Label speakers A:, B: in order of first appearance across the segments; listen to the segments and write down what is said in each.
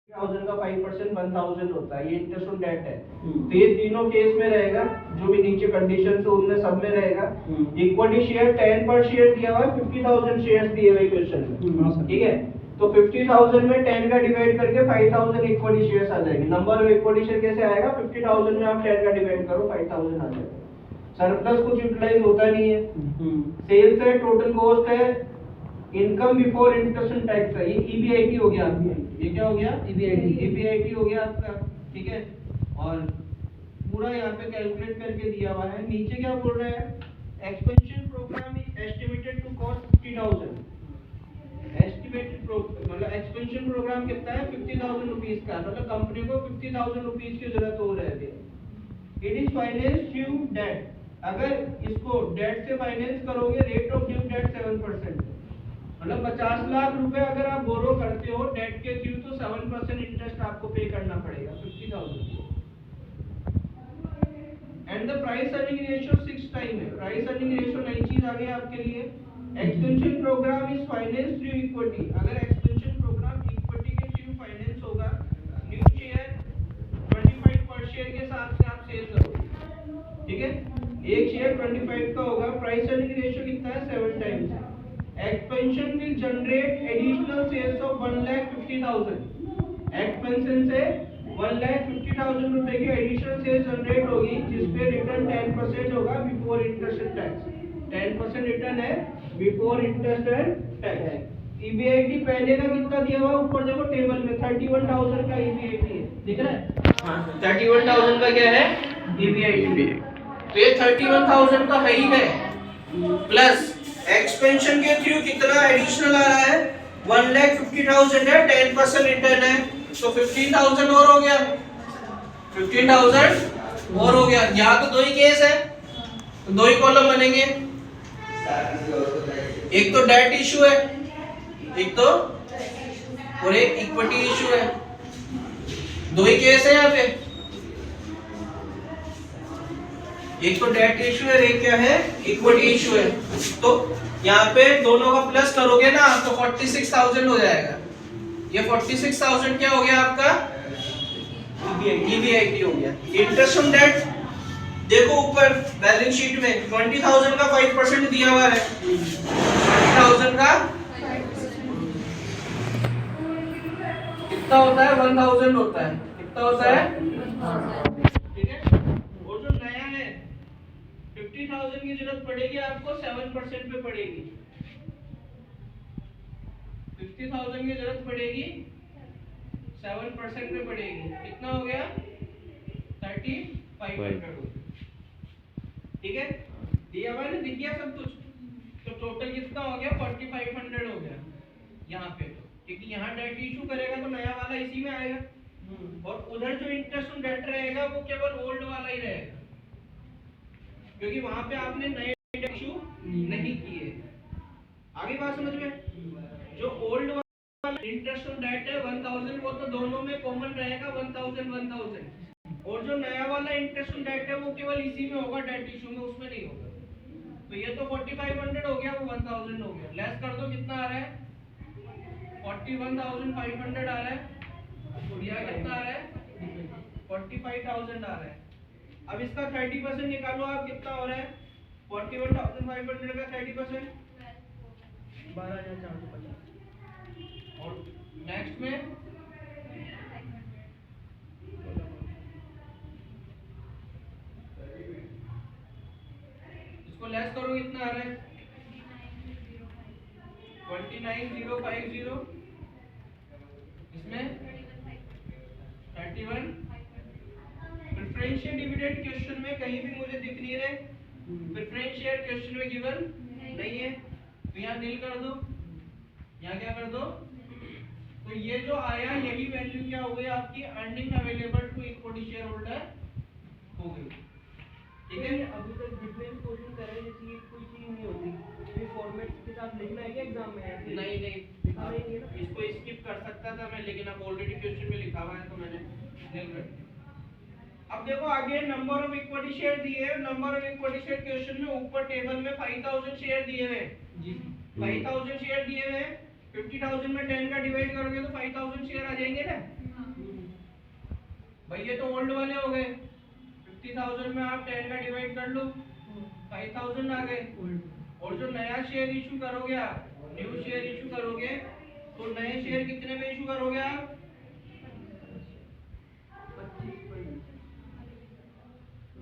A: 1000 का 5% 1000 होता है, ये इंटरेस्ट ऑन डेट है। तो ये तीनों केस में रहेगा, जो भी नीचे कंडीशन है उनमें सब में रहेगा। इक्विटी शेयर 10 पर शेयर दिया हुआ है, 50,000 शेयर्स दिए हुए क्वेश्चन में, ठीक है। तो 50,000 में 10 का डिवाइड करके 5,000 इक्विटी शेयर्स आ जाएंगे। नंबर ऑफ इक्विटी शेयर कैसे आएगा? 50,000 में आप 10 का डिवाइड करो, 5,000 आ जाएगा। सरप्लस कुछ यूटिलाइज होता नहीं है, सेल्स है, टोटल कॉस्ट है, income before interest and tax है, ये ईबीआईटी हो गया आपका। ये क्या हो गया? ईबीआईटी हो गया आपका, ठीक है। और पूरा यहाँ पे कैलकुलेट करके दिया हुआ है। नीचे क्या बोल रहा है? Expansion programme is estimated to cost 50,000। Estimated मतलब एक्सपेंशन प्रोग्राम कितना है? 50,000 रुपीज का, मतलब कंपनी को 50,000 रुपीज की जरूरत हो रही है। It is finance due date. अगर इसको डेट से फाइनेंस करोगे, रेट ऑफ ड्यू डेट 7%, मतलब 50 लाख रुपए अगर आप बोरो करते हो डेट के थ्रू, तो 7% इंटरेस्ट आपको पे करना पड़ेगा 50,000। And the price earning ratio 6 time है। प्राइस अर्निंग रेशियो नई चीज आ गई आपके लिए। Expansion programme is finance through equity. अगर एक्सपेंशन प्रोग्राम इक्विटी के थ्रू फाइनेंस होगा, न्यू शेयर 25 पर शेयर के साथ से आप सेल करोगे, ठीक है। एक शेयर 25 का होगा। प्राइस अर्निंग रेशियो कितना है? 7 टाइम्स है। Expansion will generate additional sales of 1,50,000। Expansion से 1,50,000 रुपए की एडिशनल सेल्स जनरेट होगी, जिसपे रिटर्न 10% होगा before interest and tax. 10% return है before interest and tax. EBIT पहले का कितना दिया हुआ ऊपर देखो टेबल में, 31,000 का ईबीआईटी है, दिख रहा है? 31,000 का क्या है? ईबीआईटी। तो ये 31,000 तो है ही है, प्लस एक्सपेंशन के थ्रू कितना एडिशनल आ रहा है? 1,50,000 है, 10% रिटर्न है, तो 15,000 और हो गया, 15,000 और हो गया। यहाँ तो दो ही केस है, तो दो ही कॉलम बनेंगे। एक तो डेट इशू है, एक तो और एक इक्विटी इशू है, दो ही केस है यहाँ पे। एक तो डेट इशू है, एक क्या है? इक्विटी इशू है। तो यहाँ पे दोनों का प्लस करोगे ना तो 46,000 हो जाएगा। ये 46,000 क्या हो गया आपका? ईबीआईटी हो गया। इंटरेस्ट ऑन डेट देखो ऊपर बैलेंस शीट में 20,000 का 5% दिया हुआ है। 20,000 का कितना होता है? 1,000 होता है। कितना होता है? ठीक है। और जो नया है 50,000 की जरूरत पड़ेगी आपको, 7% पे पड़ेगी। 50,000 की जरूरत पड़ेगी, 7% पे पड़ेगी। कितना हो गया? 3,500। ठीक है, दिया हुआ है, दिख गया सब कुछ। तो टोटल कितना हो गया? 4,500 हो गया यहाँ पे। तो क्योंकि यहाँ डेट इशू करेगा तो नया वाला इसी में आएगा, और उधर जो इंटरेस्ट ऑन डेट रहेगा वो केवल ओल्ड वाला ही रहेगा, क्योंकि वहां पे आपने नए इशू नहीं किए। आगे बात समझ में? जो ओल्ड वाला इंटरेस्ट ऑन डेट है 1,000, वो तो दोनों में कॉमन रहेगा 1,000 1,000, और जो नया वाला इंटरेस्ट ऑन डेट है वो केवल इसी में होगा, डेट इशू में उसमें नहीं होगा। तो ये तो 4,500 हो गया, वो 1,000 हो गया। लेस कर दो, कितना आ रहा है? 41,500 आ रहा है। यह कितना आ रहा है? 45,000 आ रहा है। अब इसका 30% निकालो आप, कितना हो रहा है? 41,500 का 30% 12,450। और नेक्स्ट में इसको लेस करो, कितना आ रहा है? 29,050। इसमें 31। प्रेफरेंशियल डिविडेंड क्वेश्चन में कहीं भी मुझे दिख नहीं रहे, प्रेफरेंशियल क्वेश्चन में गिवन नहीं है, तो यहाँ नील कर दो, यहाँ क्या कर दो। तो ये जो आया यही वैल्यू क्या हो गई आपकी? Earning available to equity share holder हो गई। ठीक है, अभी तक जितने भी क्वेश्चन कर रहे हैं जैसे ये कोई चीज नहीं होती, ये फॉर्मेट के साथ लिखना है क्या एग्जाम में? नहीं नहीं, इसको स्किप कर सकता था मैं, लेकिन अब ऑलरेडी क्वेश्चन में लिखा हुआ है तो मैंने नील कर दिया। अब देखो आगे नंबर ऑफ इक्विटी शेयर दिए हैं। Number of equity share question में ऊपर टेबल में 5,000 शेयर दिए हुए हैं जी, 5,000 शेयर दिए हुए हैं। 50,000 में 10 का डिवाइड करोगे तो 5,000 शेयर आ जाएंगे ना। भाई ये तो ओल्ड वाले हो गए, 50,000 में आप 10 का डिवाइड कर लो, 5,000 आ गए। और जो नया शेयर इशू करोगे आप, न्यू शेयर इशू करोगे, तो नए शेयर कितने में इशू करोगे आप?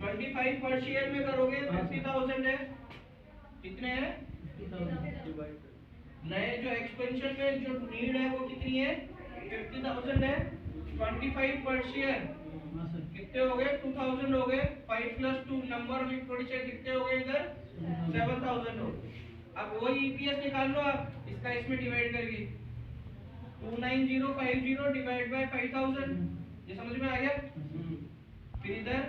A: 25 पर शेयर में करोगे, 50,000 है, कितने हैं? 50,000 नए जो एक्सपेंशन में जो नीड है वो कितनी है? 50,000 है। 25 पर शेयर कितने हो गए? 2,000 हो गए। 5 + 2 नंबर ऑफ इक्विटी शेयर कितने हो गए इधर? 7,000 हो गए। अब वही ईपीएस निकाल लो आप, इसका इसमें डिवाइड करके 29050 डिवाइड बाय 5,000, ये समझ में आ गया? फिर इधर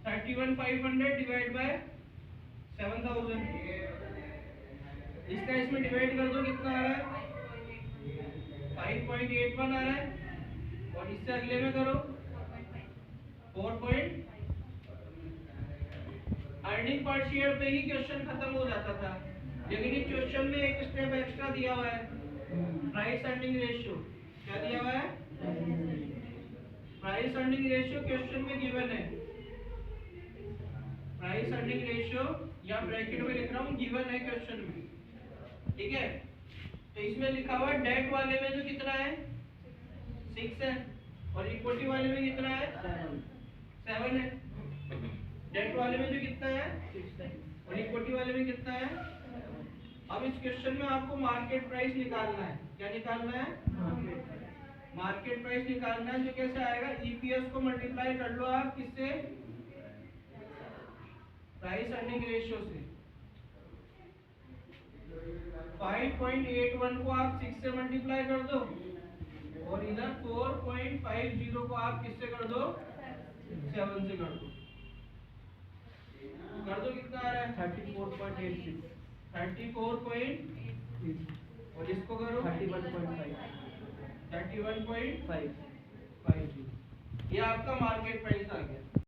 A: 31,500 डिवाइड बाय 7,000, इसका इसमें डिवाइड कर दो, कितना आ रहा है? 5.81 आ रहा है। और इससे अगले में करो 4. अर्निंग पर शेयर पे ही क्वेश्चन खत्म हो जाता था, लेकिन इस क्वेश्चन में एक स्टेप एक्स्ट्रा दिया हुआ है, प्राइस अर्निंग रेशियो। क्या दिया हुआ है? प्राइस अर्निंग रेशियो क्वेश्चन में गिवन है। प्राइस अर्निंग रेशियो या ब्रैकेट में लिख रहा हूँ, गिवन है क्वेश्चन में, ठीक है? तो इसमें लिखा हुआ है डेट वाले में जो कितना है 6 है, और इक्विटी वाले में कितना है 7 है। डेट वाले में जो कितना है 6 है, और इक्विटी वाले में कितना है। अब इस क्वेश्चन में आपको मार्केट प्राइस निकालना है। क्या निकालना है? मार्केट प्राइस निकालना है। जो कैसे आएगा? ईपीएस को मल्टीप्लाई कर लो आप किससे? प्राइस अर्निंग रेशियो से। 5.81 को आप 6 से मल्टीप्लाई कर दो, और इधर 4.50 को आप किससे कर दो? 7 से कर दो। कर दो, कितना आ रहा है? 34.86। 34. और इसको करो 31.5। 31.50। ये आपका मार्केट प्राइस आ गया।